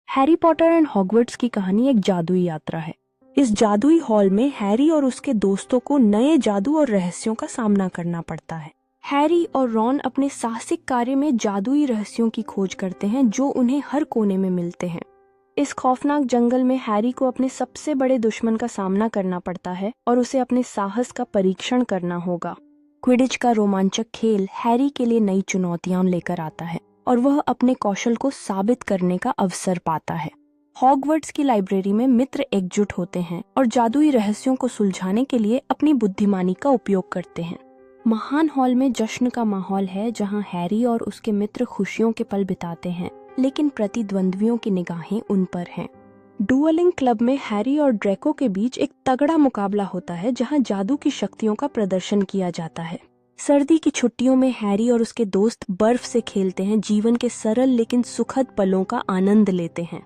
Harry Potter and Hogwarts की कहानी एक जादुई यात्रा है। इस जादुई हॉल में हैरी और उसके दोस्तों को नए जादू और रहस्यों का सामना करना पड़ता है। हैरी और रॉन अपने साहसिक कार्य में जादुई रहस्यों की खोज करते हैं जो उन्हें हर कोने में मिलते हैं। इस खौफनाक जंगल में हैरी को अपने सबसे बड़े दुश्मन का सामना करना पड़ता है और उसे अपने साहस का परीक्षण करना होगा। क्विडिच का रोमांचक खेल हैरी के लिए नई चुनौतियां लेकर आता है और वह अपने कौशल को साबित करने का अवसर पाता है। हॉगवर्ट्स की लाइब्रेरी में मित्र एकजुट होते हैं और जादुई रहस्यों को सुलझाने के लिए अपनी बुद्धिमानी का उपयोग करते हैं। महान हॉल में जश्न का माहौल है जहां हैरी और उसके मित्र खुशियों के पल बिताते हैं, लेकिन प्रतिद्वंद्वियों की निगाहें उन पर हैं। डुअलिंग क्लब में हैरी और ड्रैको के बीच एक तगड़ा मुकाबला होता है जहां जादू की शक्तियों का प्रदर्शन किया जाता है। सर्दी की छुट्टियों में हैरी और उसके दोस्त बर्फ से खेलते हैं, जीवन के सरल लेकिन सुखद पलों का आनंद लेते हैं।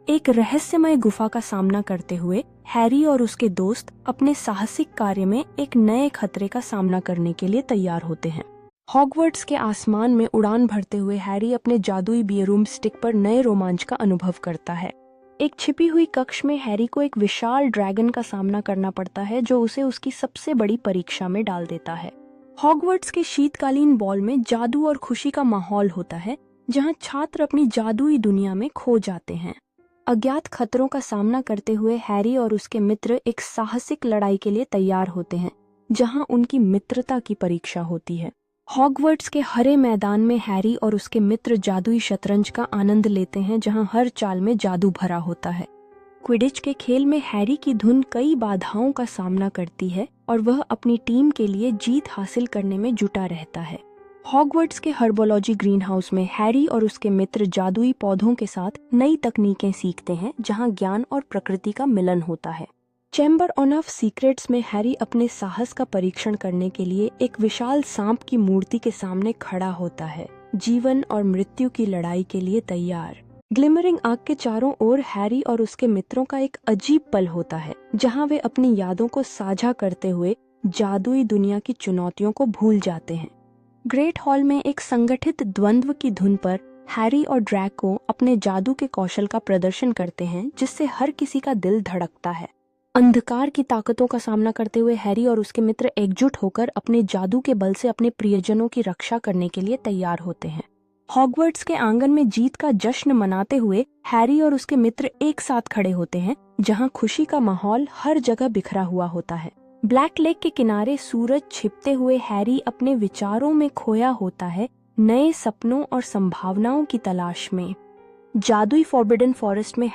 एक रहस्यमय गुफा का सामना करते हुए हैरी और उसके दोस्त अपने साहसिक कार्य में एक नए खतरे का सामना करने के लिए तैयार होते हैं। हॉगवर्ट्स के आसमान में उड़ान भरते हुए हैरी अपने जादुई बियरूम स्टिक पर नए रोमांच का अनुभव करता है। एक छिपी हुई कक्ष में हैरी को एक विशाल ड्रैगन का सामना करना पड़ता है जो उसे उसकी सबसे बड़ी परीक्षा में डाल देता है। हॉगवर्ट्स के शीतकालीन बॉल में जादू और खुशी का माहौल होता है जहां छात्र अपनी जादुई दुनिया में खो जाते हैं। अज्ञात खतरों का सामना करते हुए हैरी और उसके मित्र एक साहसिक लड़ाई के लिए तैयार होते हैं जहां उनकी मित्रता की परीक्षा होती है। हॉगवर्ट्स के हरे मैदान में हैरी और उसके मित्र जादुई शतरंज का आनंद लेते हैं जहां हर चाल में जादू भरा होता है। क्विडिच के खेल में हैरी की धुन कई बाधाओं का सामना करती है और वह अपनी टीम के लिए जीत हासिल करने में जुटा रहता है। हॉगवर्ट्स के हर्बोलॉजी ग्रीन हाउस में हैरी और उसके मित्र जादुई पौधों के साथ नई तकनीकें सीखते हैं जहां ज्ञान और प्रकृति का मिलन होता है। चैम्बर ऑफ सीक्रेट्स में हैरी अपने साहस का परीक्षण करने के लिए एक विशाल सांप की मूर्ति के सामने खड़ा होता है, जीवन और मृत्यु की लड़ाई के लिए तैयार। ग्लिमरिंग आग के चारों ओर हैरी और उसके मित्रों का एक अजीब पल होता है जहां वे अपनी यादों को साझा करते हुए जादुई दुनिया की चुनौतियों को भूल जाते हैं। ग्रेट हॉल में एक संगठित द्वंद्व की धुन पर हैरी और ड्रैको अपने जादू के कौशल का प्रदर्शन करते हैं जिससे हर किसी का दिल धड़कता है। अंधकार की ताकतों का सामना करते हुए हैरी और उसके मित्र एकजुट होकर अपने जादू के बल से अपने प्रियजनों की रक्षा करने के लिए तैयार होते हैं। हॉगवर्ट्स के आंगन में जीत का जश्न मनाते हुए हैरी और उसके मित्र एक साथ खड़े होते हैं जहां खुशी का माहौल हर जगह बिखरा हुआ होता है। ब्लैक लेक के किनारे सूरज छिपते हुए हैरी अपने विचारों में खोया होता है, नए सपनों और संभावनाओं की तलाश में। जादुई फॉरबिडन फॉरेस्ट में